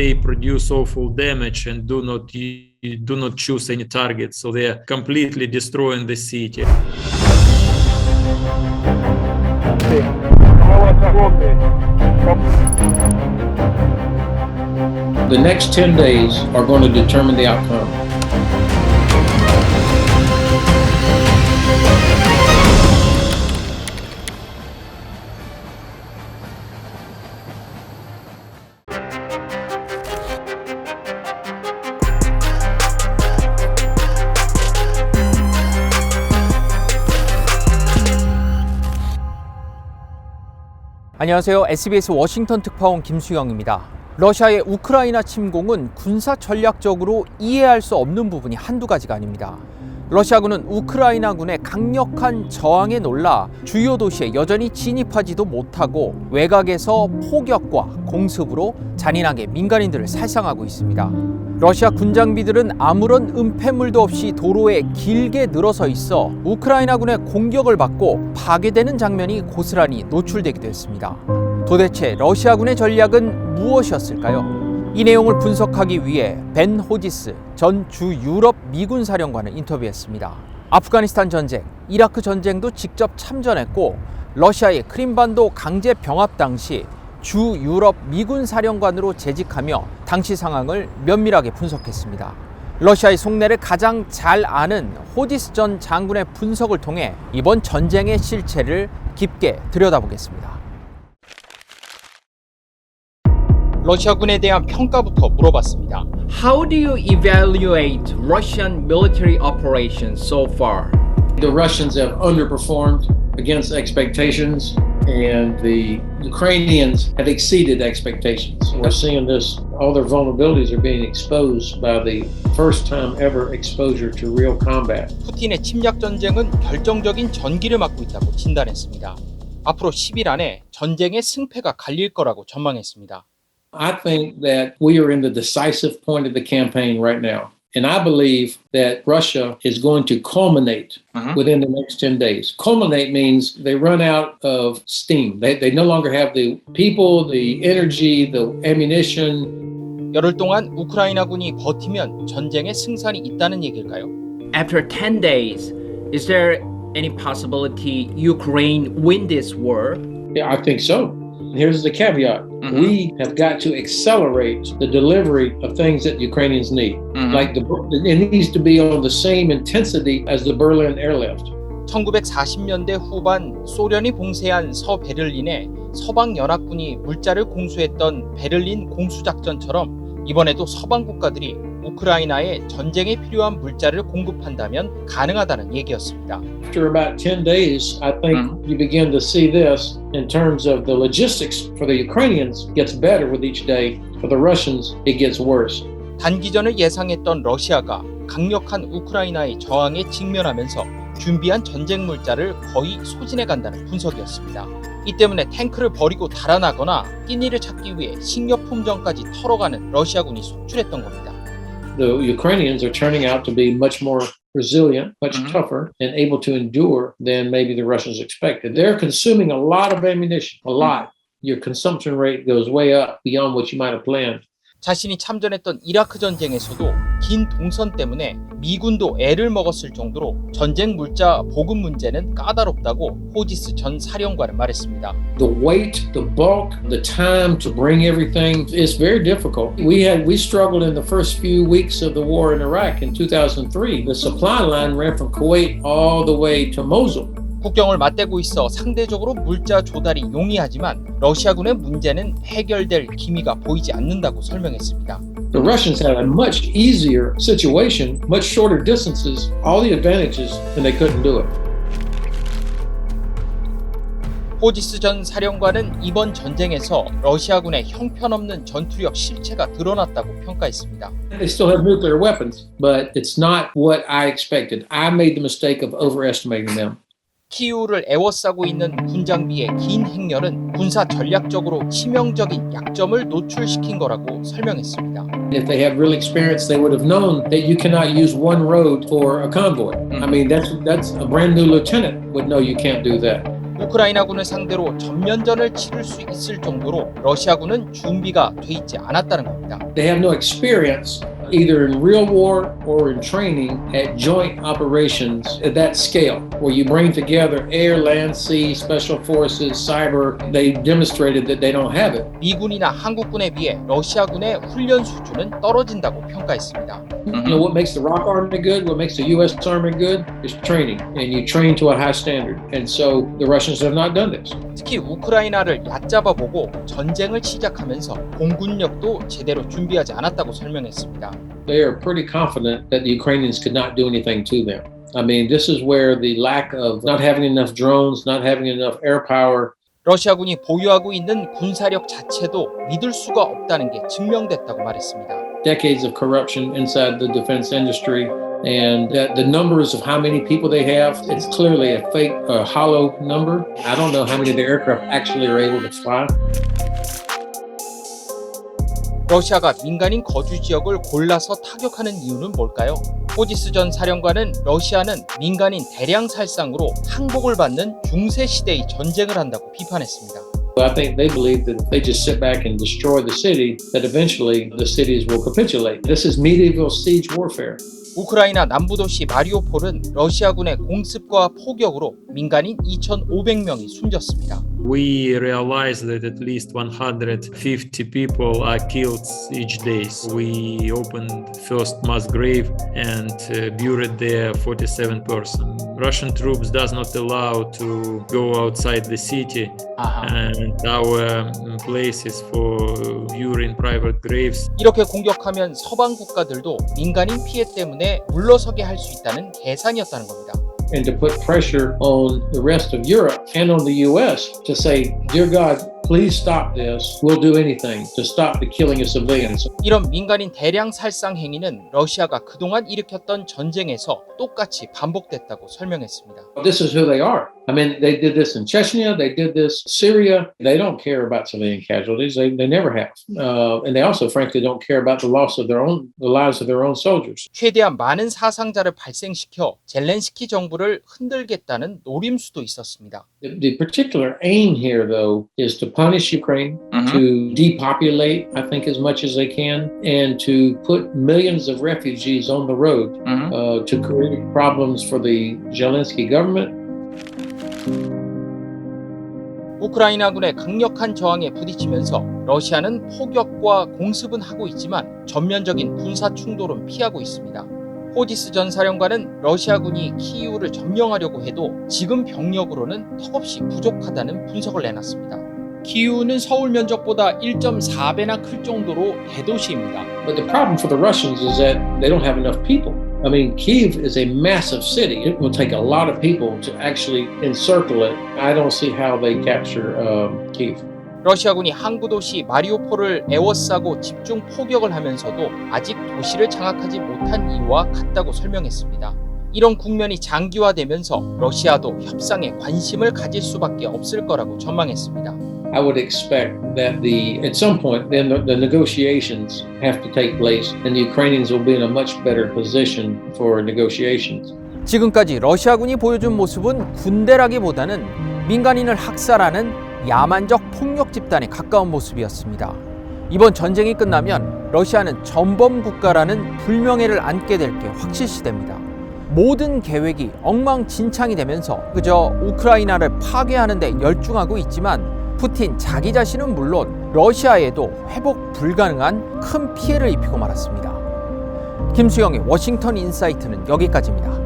they produce awful damage and do not choose any targets, so they are completely destroying the city. The next 10 days are going to determine the outcome. 안녕하세요. SBS 워싱턴 특파원 김수영입니다. 러시아의 우크라이나 침공은 군사 전략적으로 이해할 수 없는 부분이 한두 가지가 아닙니다. 러시아군은 우크라이나군의 강력한 저항에 놀라 주요 도시에 여전히 진입하지도 못하고 외곽에서 포격과 공습으로 잔인하게 민간인들을 살상하고 있습니다. 러시아 군장비들은 아무런 은폐물도 없이 도로에 길게 늘어서 있어 우크라이나군의 공격을 받고 파괴되는 장면이 고스란히 노출되기도 했습니다. 도대체 러시아군의 전략은 무엇이었을까요? 이 내용을 분석하기 위해 벤 호지스 전 주 유럽 미군 사령관을 인터뷰했습니다. 아프가니스탄 전쟁, 이라크 전쟁도 직접 참전했고 러시아의 크림반도 강제 병합 당시 주 유럽 미군 사령관으로 재직하며 당시 상황을 면밀하게 분석했습니다. 러시아의 속내를 가장 잘 아는 호지스 전 장군의 분석을 통해 이번 전쟁의 실체를 깊게 들여다보겠습니다. 러시아군에 대한 평가부터 물어봤습니다. How do you evaluate Russian military operations so far? The Russians have underperformed against expectations, and the Ukrainians have exceeded expectations. We're seeing this, all their vulnerabilities are being exposed by the first time ever exposure to real combat. 푸틴의 침략 전쟁은 결정적인 전기를 맞고 있다고 진단했습니다. 앞으로 10일 안에 전쟁의 승패가 갈릴 거라고 전망했습니다. I think that we are in the decisive point of the campaign right now. And I believe that Russia is going to culminate within the next 10 days. Culminate means they run out of steam. They no longer have the people, the energy, the ammunition. 열흘 동안 우크라이나군이 버티면 전쟁의 승산이 있다는 얘기일까요? After 10 days, is there any possibility Ukraine win this war? Yeah, I think so. Here's the caveat. We have got to accelerate the delivery of things that Ukrainians need. Like it needs to be on the same intensity as the Berlin airlift. 1940년대 후반 소련이 봉쇄한 서베를린에 서방 연합군이 물자를 공수했던 베를린 공수작전처럼 이번에도 서방 국가들이 우크라이나에 전쟁에 필요한 물자를 공급한다면 가능하다는 얘기였습니다. After about 10 days, I think you begin to see this in terms of the logistics for the Ukrainians gets better with each day. For the Russians, it gets worse. 단기전을 예상했던 러시아가 강력한 우크라이나의 저항에 직면하면서 준비한 전쟁 물자를 거의 소진해 간다는 분석이었습니다. 이 때문에 탱크를 버리고 달아나거나 끼니를 찾기 위해 식료품전까지 털어가는 러시아군이 속출했던 겁니다. The Ukrainians are turning out to be much more resilient, much tougher, and able to endure than maybe the Russians expected. They're consuming a lot of ammunition, a lot. Your consumption rate goes way up beyond what you might have planned. 자신이 참전했던 이라크 전쟁에서도 긴 동선 때문에 미군도 애를 먹었을 정도로 전쟁 물자 보급 문제는 까다롭다고 호지스 전 사령관은 말했습니다. The weight, the bulk, the time to bring everything is very difficult. We struggled in the first few weeks of the war in Iraq in 2003. The supply line ran from Kuwait all the way to Mosul. 국경을 맞대고 있어 상대적으로 물자 조달이 용이하지만 러시아군의 문제는 해결될 기미가 보이지 않는다고 설명했습니다. The Russians had a much easier situation, much shorter distances, all the advantages, and they couldn't do it. 호지스 전 사령관은 이번 전쟁에서 러시아군의 형편없는 전투력 실체가 드러났다고 평가했습니다. They still have nuclear weapons, but it's not what I expected. I made the mistake of overestimating them. 키이우를 에워싸고 있는 군장비의 긴 행렬은 군사 전략적으로 치명적인 약점을 노출시킨 거라고 설명했습니다. If they had real experience, they would have known that you cannot use one road for a convoy. I mean, that's a brand new lieutenant would know you can't do that. 우크라이나군을 상대로 전면전을 치를 수 있을 정도로 러시아군은 준비가 돼 있지 않았다는 겁니다. They have no experience either in real war or in training at joint operations at that scale, where you bring together air, land, sea, special forces, cyber. They demonstrated that they don't have it. 미군이나 한국군에 비해 러시아군의 훈련 수준은 떨어진다고 평가했습니다. You know what makes the Rock Army good? What makes the U.S. Army good? Is training, and you train to a high standard. And so the Russians have not done this. 특히 우크라이나를 얕잡아보고 전쟁을 시작하면서 공군력도 제대로 준비하지 않았다고 설명했습니다. They are pretty confident that the Ukrainians could not do anything to them. I mean, this is where the lack of not having enough drones, not having enough air power. 러시아군이 보유하고 있는 군사력 자체도 믿을 수가 없다는 게 증명됐다고 말했습니다. Decades of corruption inside the defense industry, and the numbers of how many people they have, it's clearly a fake, hollow number. I don't know how many of the aircraft actually are able to fly. 러시아가 민간인 거주 지역을 골라서 타격하는 이유는 뭘까요? 호지스 전 사령관은 러시아는 민간인 대량 살상으로 항복을 받는 중세 시대의 전쟁을 한다고 비판했습니다. I think they believe that if they just sit back and destroy the city, that eventually the cities will capitulate. This is medieval siege warfare. 우크라이나 남부도시 마리오폴은 러시아군의 공습과 포격으로 민간인 2,500명이 숨졌습니다. We realized that at least 150 people are killed each day. We opened first mass grave and buried there 47 persons. Russian troops does not allow to go outside the city, and our places for burying private graves. 이렇게 공격하면 서방 국가들도 민간인 피해 때문에 물러서게 할 수 있다는 계산이었다는 겁니다. And to put pressure on the rest of Europe and on the U.S. to say, dear God, please stop this. We'll do anything to stop the killing of civilians. 이런 민간인 대량 살상 행위는 러시아가 그동안 일으켰던 전쟁에서 똑같이 반복됐다고 설명했습니다. This is who they are. I mean, they did this in Chechnya. They did this in Syria. They don't care about civilian casualties. They never have. And they also, frankly, don't care about the lives of their own soldiers. 최대한 많은 사상자를 발생시켜 젤렌스키 정부를 흔들겠다는 노림수도 있었습니다. The particular aim here, though, is to punish Ukraine, to depopulate, I think, as much as they can, and to put millions of refugees on the road to create problems for the Zelensky government. 우크라이나군의 강력한 저항에 부딪히면서 러시아는 포격과 공습은 하고 있지만 전면적인 군사 충돌은 피하고 있습니다. 호지스 전 사령관은 러시아군이 키이우를 점령하려고 해도 지금 병력으로는 턱없이 부족하다는 분석을 내놨습니다. 키이우는 서울 면적보다 1.4배나 클 정도로 대도시입니다. But the problem for the Russians is that they don't have enough people. I mean, Kyiv is a massive city. It will take a lot of people to actually encircle it. I don't see how they capture Kyiv. 러시아군이 항구 도시 마리오폴을 에워싸고 집중 포격을 하면서도 아직 도시를 장악하지 못한 이유와 같다고 설명했습니다. 이런 국면이 장기화되면서 러시아도 협상에 관심을 가질 수밖에 없을 거라고 전망했습니다. I would expect that at some point, then the negotiations have to take place, and the Ukrainians will be in a much better position for negotiations. 지금까지 러시아군이 보여준 모습은 군대라기보다는 민간인을 학살하는 야만적 폭력 집단에 가까운 모습이었습니다. 이번 전쟁이 끝나면 러시아는 전범 국가라는 불명예를 안게 될 게 확실시됩니다. 모든 계획이 엉망진창이 되면서 그저 우크라이나를 파괴하는 데 열중하고 있지만 푸틴 자기 자신은 물론 러시아에도 회복 불가능한 큰 피해를 입히고 말았습니다. 김수영의 워싱턴 인사이트는 여기까지입니다.